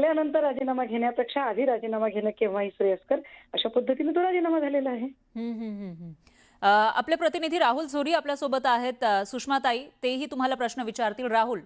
झाल्यानंतर राजीनामा घेण्यापेक्षा आधी राजीनामा घेणं केव्हाही श्रेयस्कर, अशा पद्धतीने तो राजीनामा झालेला आहे. हं, हं, हं, हं. आपले प्रतिनिधी राहुल झोरी आपल्यासोबत आहेत. सुषमाताई, तेही तुम्हाला प्रश्न विचारतील. राहुल.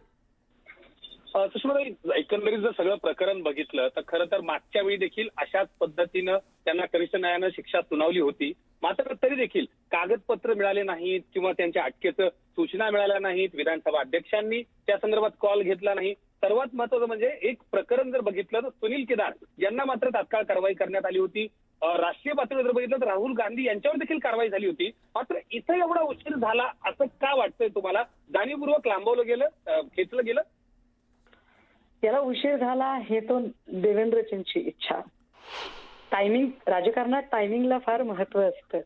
सुषमाताई, एकंदरीत जर सगळं प्रकरण बघितलं तर खरं तर मागच्या वेळी देखील अशाच पद्धतीनं त्यांना कनिष्ठ न्यायालयानं शिक्षा सुनावली होती. मात्र तरी देखील कागदपत्र मिळाले नाहीत किंवा त्यांच्या अटकेचं सूचना मिळाल्या नाहीत. विधानसभा अध्यक्षांनी त्या संदर्भात कॉल घेतला नाही. सर्वात महत्त्वाचं म्हणजे एक प्रकरण जर बघितलं तर सुनील केदार यांना मात्र तात्काळ कारवाई करण्यात आली होती. राष्ट्रीय पातळीवर जर बघितलं तर राहुल गांधी यांच्यावर देखील कारवाई झाली होती. मात्र इथं एवढा उशीर झाला असं का वाटतंय तुम्हाला? जाणीवपूर्वक लांबवलं गेलं, खेचलं गेलं? याला उशीर झाला हे तो देवेंद्रजींची इच्छा. टायमिंग, राजकारणात टायमिंगला फार महत्व असतं.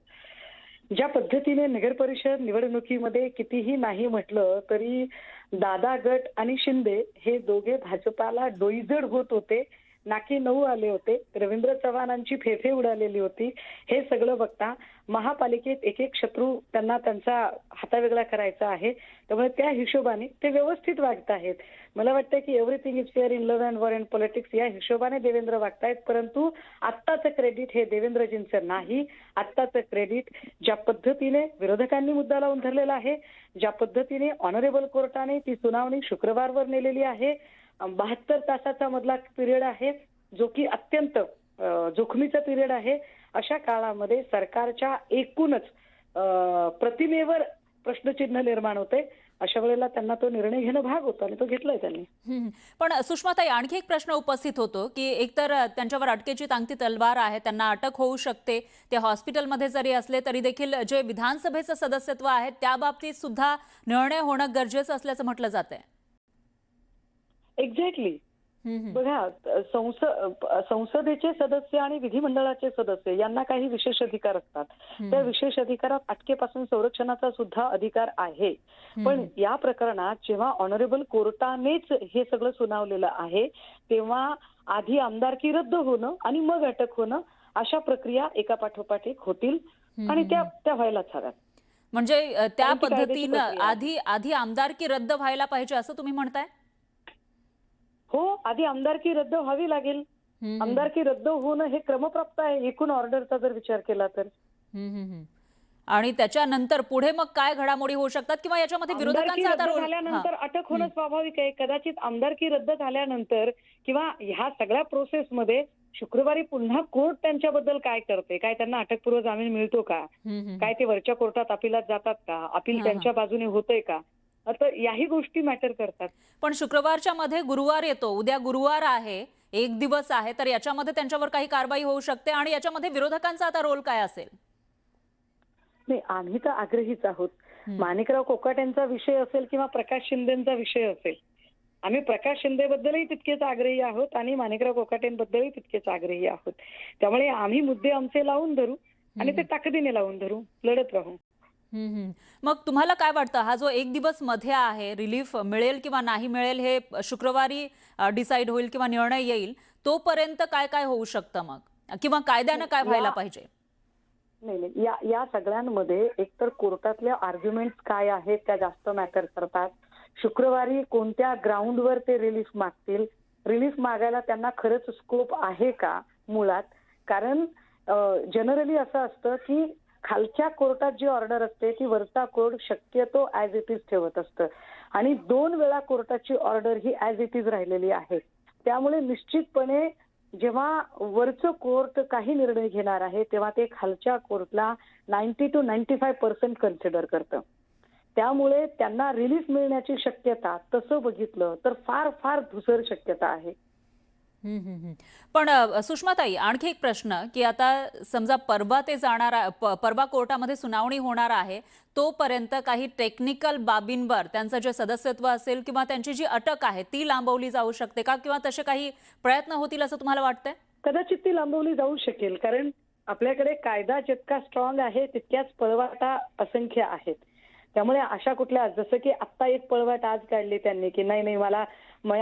ज्या पद्धतीने नगर परिषद निवडणुकीमध्ये कितीही नाही म्हटलं तरी दादा गट आणि शिंदे हे दोघे भाजपाला डोईजड होत होते, नाकी 9 आले होते. रवींद्र चव्हाणांची फेफे उडालेली होती. हे सगळं बघता महापालिकेत एक एक शत्रू त्यांना त्यांचा हातावेगळा करायचा आहे. त्यामुळे त्या हिशोबाने ते व्यवस्थित वागत आहेत. मला वाटतं की everything is fair in love and war and politics या हिशोबाने देवेंद्र वागतायत. परंतु आत्ताचं क्रेडिट हे देवेंद्रजींचं नाही. आत्ताचं क्रेडिट ज्या पद्धतीने विरोधकांनी मुद्दा लावून धरलेला आहे, ज्या पद्धतीने ऑनरेबल कोर्टाने ती सुनावणी शुक्रवारवर नेलेली आहे, 72 तासाचा मधला पिरियड आहे, जो की अत्यंत जोखमीचा पिरियड आहे. अशा काळामध्ये सरकारच्या एकूणच प्रतिमेवर प्रश्नचिन्ह निर्माण होते. अशा वेळेला त्यांना तो निर्णय घेणं भाग होतं आणि तो घेतलाय त्यांनी. पण सुषमाताई, आणखी एक प्रश्न उपस्थित होतो की एकतर त्यांच्यावर अटकेची टांगती तलवार आहे, त्यांना अटक होऊ शकते. ते हॉस्पिटलमध्ये जरी असले तरी देखील जे विधानसभेचं सदस्यत्व आहे त्या बाबतीत सुद्धा निर्णय होणं गरजेचं असल्याचं म्हटलं जातंय. एक्झॅक्टली. बघा, संसदेचे सदस्य आणि विधिमंडळाचे सदस्य यांना काही विशेष अधिकार असतात. त्या विशेष अधिकारात अटकेपासून संरक्षणाचा सुद्धा अधिकार आहे. पण या प्रकरणात जेव्हा ऑनरेबल कोर्टानेच हे सगळं सुनावलेलं आहे, तेव्हा आधी आमदारकी रद्द होणं आणि मग अटक होणं, अशा प्रक्रिया एका पाठोपाठ एक होतील आणि त्या व्हायलाच हव्यात. म्हणजे त्या पद्धतीनं आधी आमदारकी रद्द व्हायला पाहिजे असं तुम्ही म्हणताय? हो, आधी आमदारकी रद्द व्हावी लागेल. आमदारकी रद्द होणं हे क्रमप्राप्त आहे एकूण ऑर्डरचा जर विचार केला तर. आणि त्याच्यानंतर पुढे मग काय घडामोडी होऊ शकतात किंवा याच्यामध्ये विरोधकांचा आता रोल? झाल्यानंतर अटक होणं स्वाभाविक आहे. कदाचित आमदारकी रद्द झाल्यानंतर किंवा ह्या सगळ्या प्रोसेसमध्ये शुक्रवारी पुन्हा कोर्ट त्यांच्याबद्दल काय करते, काय त्यांना अटकपूर्व जामीन मिळतो का, काय ते वरच्या कोर्टात अपिलात जातात का, अपील त्यांच्या बाजूने होतंय का, आता याही गोष्टी मॅटर करतात. पण शुक्रवारच्या मध्ये गुरुवार येतो, उद्या गुरुवार आहे, एक दिवस आहे, तर याच्यामध्ये त्यांच्यावर काही कारवाई होऊ शकते आणि याच्यामध्ये विरोधकांचा आता रोल काय असेल? नाही, आम्ही तर आग्रहीच आहोत. माणिकराव कोकाटेंचा विषय असेल किंवा प्रकाश शिंदेचा विषय असेल, आम्ही प्रकाश शिंदेबद्दलही तितकेच आग्रही आहोत आणि माणिकराव कोकाटेंबद्दलही तितकेच आग्रही आहोत. त्यामुळे आम्ही मुद्दे आमचे लावून धरू आणि ते ताकदीने लावून धरू, लढत राहू. मग तुम्हाला काय वाटतं, हा जो एक दिवस मध्ये आहे, रिलीफ मिळेल किंवा नाही मिळेल हे शुक्रवारी डिसाईड होईल किंवा निर्णय येईल, तोपर्यंत काय काय होऊ शकतं मग, किंवा कायद्यानं काय व्हायला पाहिजे? नाही, या सगळ्यांमध्ये एकतर कोर्टातल्या आर्ग्युमेंट्स काय आहेत त्या जास्त मॅटर करतात. शुक्रवारी कोणत्या ग्राउंडवर ते रिलीफ मागतील, रिलीफ मागायला त्यांना खरंच स्कोप आहे का मुळात. कारण जनरली असं असतं की खालच्या कोर्टात जी ऑर्डर असते ती वरचा कोर्ट शक्यतो ऍज इट इज ठेवत असतं आणि 2 वेळा कोर्टाची ऑर्डर ही ऍज इट इज राहिलेली आहे. त्यामुळे निश्चितपणे जेव्हा वरचं कोर्ट काही निर्णय घेणार आहे तेव्हा ते खालच्या कोर्टला 90 to 95% कन्सिडर करतं. त्यामुळे त्यांना रिलीफ मिळण्याची शक्यता तसं बघितलं तर फार फार धुसर शक्यता आहे. पण सुषमाताई, आणखी एक प्रश्न की आता समजा परवा ते जाणार, परवा कोर्टामध्ये सुनावणी होणार आहे, तोपर्यंत काही टेक्निकल बाबींवर त्यांचं जे सदस्यत्व असेल किंवा त्यांची जी अटक आहे ती लांबवली जाऊ शकते का, किंवा तसे काही प्रयत्न होतील असं तुम्हाला वाटतंय? कदाचित ती लांबवली जाऊ शकेल. कारण आपल्याकडे कायदा जितका स्ट्रॉंग आहे तितक्याच पळवाटा असंख्य आहेत. त्यामुळे अशा कुठल्या, जसं की आता एक पळवाट आज काढली त्यांनी की नाही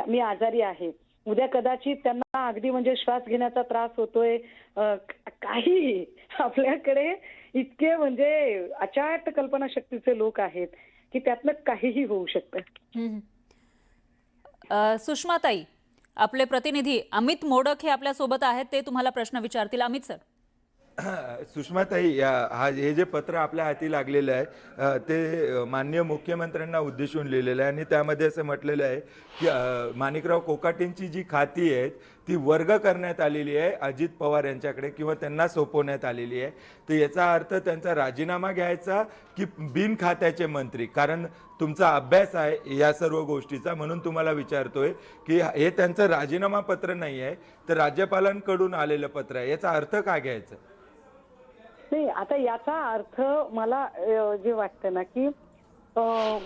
मी आजारी आहे, उद्या कदाचित त्यांना अगदी म्हणजे श्वास घेण्याचा त्रास होतोय, काही आपल्याकडे इतके म्हणजे अचाट कल्पनाशक्तीचे लोक आहेत की त्यातनं काहीही होऊ शकतं. सुषमाताई, आपले प्रतिनिधी अमित मोडक हे आपल्या सोबत आहेत, ते तुम्हाला प्रश्न विचारतील. अमित सर. सुषमाताई, हे जे पत्र आपल्या हाती लागलेलं आहे ते माननीय मुख्यमंत्र्यांना उद्देशून लिहिलेलं आहे आणि त्यामध्ये असं म्हटलेलं आहे की माणिकराव कोकाटेंची जी खाती आहेत ती वर्ग करण्यात आलेली आहे अजित पवार यांच्याकडे किंवा त्यांना सोपवण्यात आलेली आहे. तर याचा अर्थ त्यांचा राजीनामा घ्यायचा की बिन खात्याचे मंत्री? कारण तुमचा अभ्यास आहे या सर्व गोष्टीचा, म्हणून तुम्हाला विचारतोय की हे त्यांचं राजीनामा पत्र नाही आहे तर राज्यपालांकडून आलेलं पत्र आहे, याचा अर्थ काय घ्यायचा? नाही, आता याचा अर्थ मला जे वाटतं ना की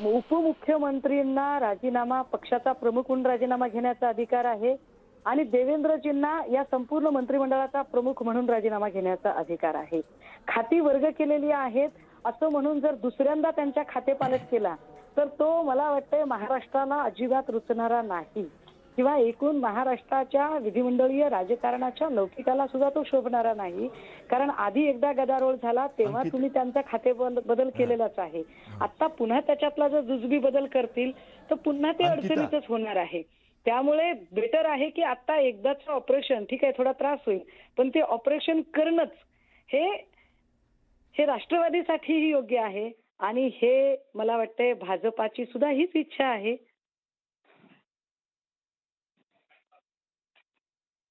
उपमुख्यमंत्रींना राजीनामा, पक्षाचा प्रमुख म्हणून राजीनामा घेण्याचा अधिकार आहे आणि देवेंद्रजींना या संपूर्ण मंत्रिमंडळाचा प्रमुख म्हणून राजीनामा घेण्याचा अधिकार आहे. खाती वर्ग केलेली आहेत असं म्हणून जर दुसऱ्यांदा त्यांच्या खातेपालट केला तर तो मला वाटतंय महाराष्ट्राला अजिबात रुचणारा नाही किंवा एकूण महाराष्ट्राच्या विधिमंडळीय राजकारणाच्या लौकिकाला सुद्धा तो शोभणारा नाही. कारण आधी एकदा गदारोळ झाला तेव्हा तुम्ही त्यांचा खाते बदल केलेलाच आहे. आता पुन्हा त्याच्यातला जर जुजबी बदल करतील तर पुन्हा ते अडचणीतच होणार आहे. त्यामुळे बेटर आहे की आता एकदाच ऑपरेशन, ठीक आहे थोडा त्रास होईल पण ते ऑपरेशन करणंच हे राष्ट्रवादीसाठीही योग्य आहे आणि हे मला वाटतंय भाजपाची सुद्धा हीच इच्छा आहे.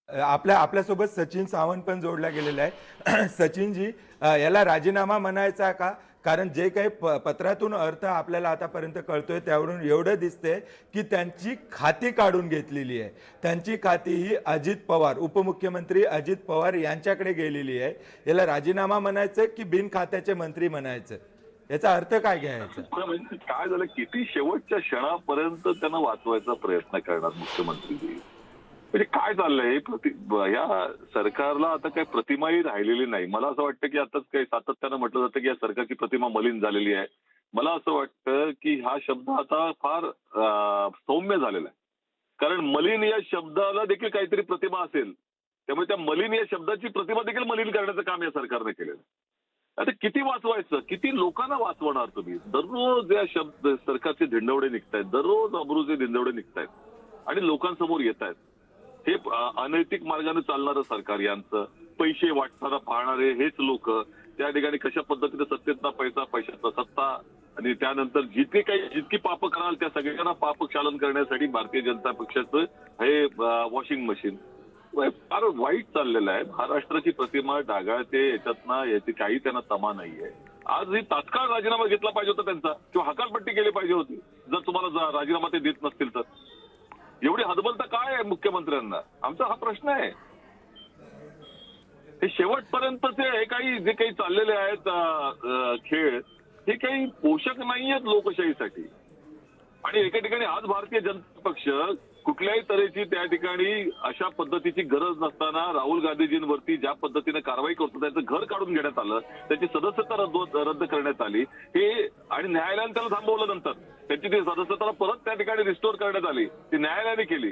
आपल्यासोबत सचिन सावंत पण जोडला गेलेला आहे. सचिनजी, याला राजीनामा म्हणायचा का? कारण जे काही पत्रातून अर्थ आपल्याला आतापर्यंत कळतोय त्यावरून एवढं दिसतंय की त्यांची खाती काढून घेतलेली आहे. त्यांची खाती ही अजित पवार, उपमुख्यमंत्री अजित पवार यांच्याकडे गेलेली आहे. याला राजीनामा म्हणायचं की बिन खात्याचे मंत्री म्हणायचं? याचा अर्थ काय घ्यायचा? म्हणजे काय झालं, किती शेवटच्या क्षणापर्यंत त्यांना वाचवायचा प्रयत्न करणार मुख्यमंत्री? म्हणजे काय चाललंय या सरकारला आता काही प्रतिमाही राहिलेली नाही. मला असं वाटतं की आता काही सातत्यानं म्हटलं जातं की या सरकारची प्रतिमा मलिन झालेली आहे. मला असं वाटतं की हा शब्द आता फार सौम्य झालेला आहे. कारण मलिन या शब्दाला देखील काहीतरी प्रतिमा असेल, त्यामुळे त्या मलिन या शब्दाची प्रतिमा देखील मलिन करण्याचं काम या सरकारने केलेलं आहे. आता किती वाचवायचं, किती लोकांना वाचवणार तुम्ही? दररोज या शब्द सरकारचे धिंडवडे निघतायत, दररोज अब्रूचे धिंडवडे निघतायत आणि लोकांसमोर येत आहेत. हे अनैतिक मार्गाने चालणारं सरकार, यांचं पैसे वाटणारा पाहणारे हेच लोक त्या ठिकाणी कशा पद्धतीने सत्तेचा पैसा, पैशाचा सत्ता आणि त्यानंतर जितकी पाप कराल त्या सगळ्यांना पापक्षालन करण्यासाठी भारतीय जनता पक्षाचं हे वॉशिंग मशीन फार वाईट चाललेलं आहे. महाराष्ट्राची प्रतिमा डागाळते, याच्यातनं याची काही त्यांना तमा नाहीये. आज ही तात्काळ राजीनामा घेतला पाहिजे होता त्यांचा किंवा हकालपट्टी केली पाहिजे होती जर तुम्हाला राजीनामा ते देत नसतील तर. एवढी हतबलता काय आहे मुख्यमंत्र्यांना, आमचा हा प्रश्न आहे. हे शेवटपर्यंतचे हे काही जे काही चाललेले आहेत खेळ, हे काही पोषक नाहीयेत लोकशाहीसाठी. आणि एका ठिकाणी आज भारतीय जनता पक्ष कुठल्याही तऱ्हेची त्या ठिकाणी अशा पद्धतीची गरज नसताना राहुल गांधीजींवरती ज्या पद्धतीने कारवाई करतो, त्याचं घर काढून घेण्यात आलं, त्याची सदस्यता रद्द करण्यात आली, हे आणि न्यायालयाने त्याला थांबवलं. नंतर त्याची ती सदस्यता परत त्या ठिकाणी रिस्टोर करण्यात आली, ती न्यायालयाने केली.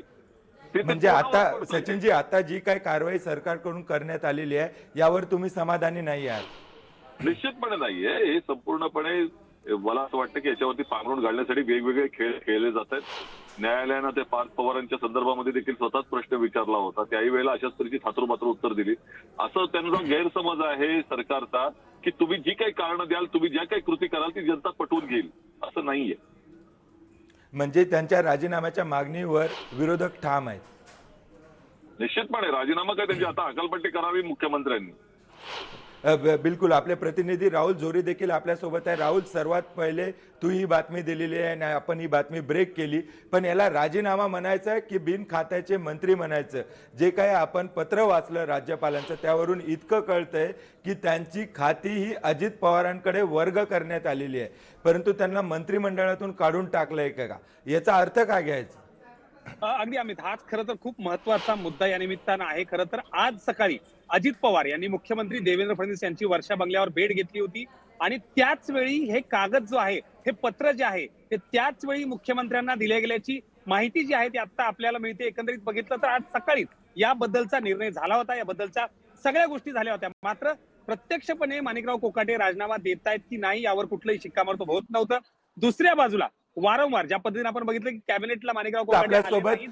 म्हणजे आता सचिनजी, आता जी काही कारवाई सरकारकडून करण्यात आलेली आहे यावर तुम्ही समाधानी नाही आहात? निश्चितपणे नाहीये. हे संपूर्णपणे मला असं वाटतं की याच्यावरती पांघरून घालण्यासाठी वेगवेगळे खेळ खेळले जात आहेत. न्यायालयानं ते पार्थ पवारांच्या संदर्भामध्ये देखील स्वतःच प्रश्न विचारला होता, त्याही वेळेला अशाच तऱ्हेची थातुरमात्र उत्तर दिली. असं त्यांचा गैरसमज आहे सरकारचा की तुम्ही जी काही कारणं द्याल, तुम्ही ज्या काही कृती कराल ती जनता पटवून घेईल, असं नाहीये. म्हणजे त्यांच्या राजीनाम्याच्या मागणीवर विरोधक ठाम आहेत? निश्चितपणे राजीनामा काय, त्यांची आता हकालपट्टी करावी मुख्यमंत्र्यांनी. बिलकुल. आपले प्रतिनिधी राहुल जोरी देखील आपल्यासोबत आहे. राहुल, सर्वात पहिले तू ही बातमी दिलेली आहे आणि आपण ही बातमी ब्रेक केली, पण याला राजीनामा म्हणायचं आहे की बिन खात्याचे मंत्री म्हणायचं? जे काही आपण पत्र वाचलं राज्यपालांचं त्यावरून इतकं कळतंय की त्यांची खाती ही अजित पवारांकडे वर्ग करण्यात आलेली आहे, परंतु त्यांना मंत्रिमंडळातून काढून टाकलंय का? याचा अर्थ काय घ्यायचा? अगदी अमित, हाच खरं तर खूप महत्वाचा मुद्दा या निमित्तानं आहे. खरं तर आज सकाळी अजित पवार यांनी मुख्यमंत्री देवेंद्र फडणवीस यांची वर्षा बंगल्यावर भेट घेतली होती आणि त्याच वेळी हे कागद जो आहे, हे पत्र जे आहे ते त्याच वेळी मुख्यमंत्र्यांना दिले गेल्याची माहिती जी आहे ती आता आपल्याला मिळते. एकंदरीत बघितलं तर आज सकाळी याबद्दलचा निर्णय झाला होता, याबद्दलच्या सगळ्या गोष्टी झाल्या होत्या. मात्र प्रत्यक्षपणे माणिकराव कोकाटे राजीनामा देतायत की नाही यावर कुठलंही शिक्कामोर्तब होत नव्हतं. दुसऱ्या बाजूला वारंवार ज्या पद्धतीने आपण बघितलं की कॅबिनेटला माणिकराव कोकाटे आपल्यासोबत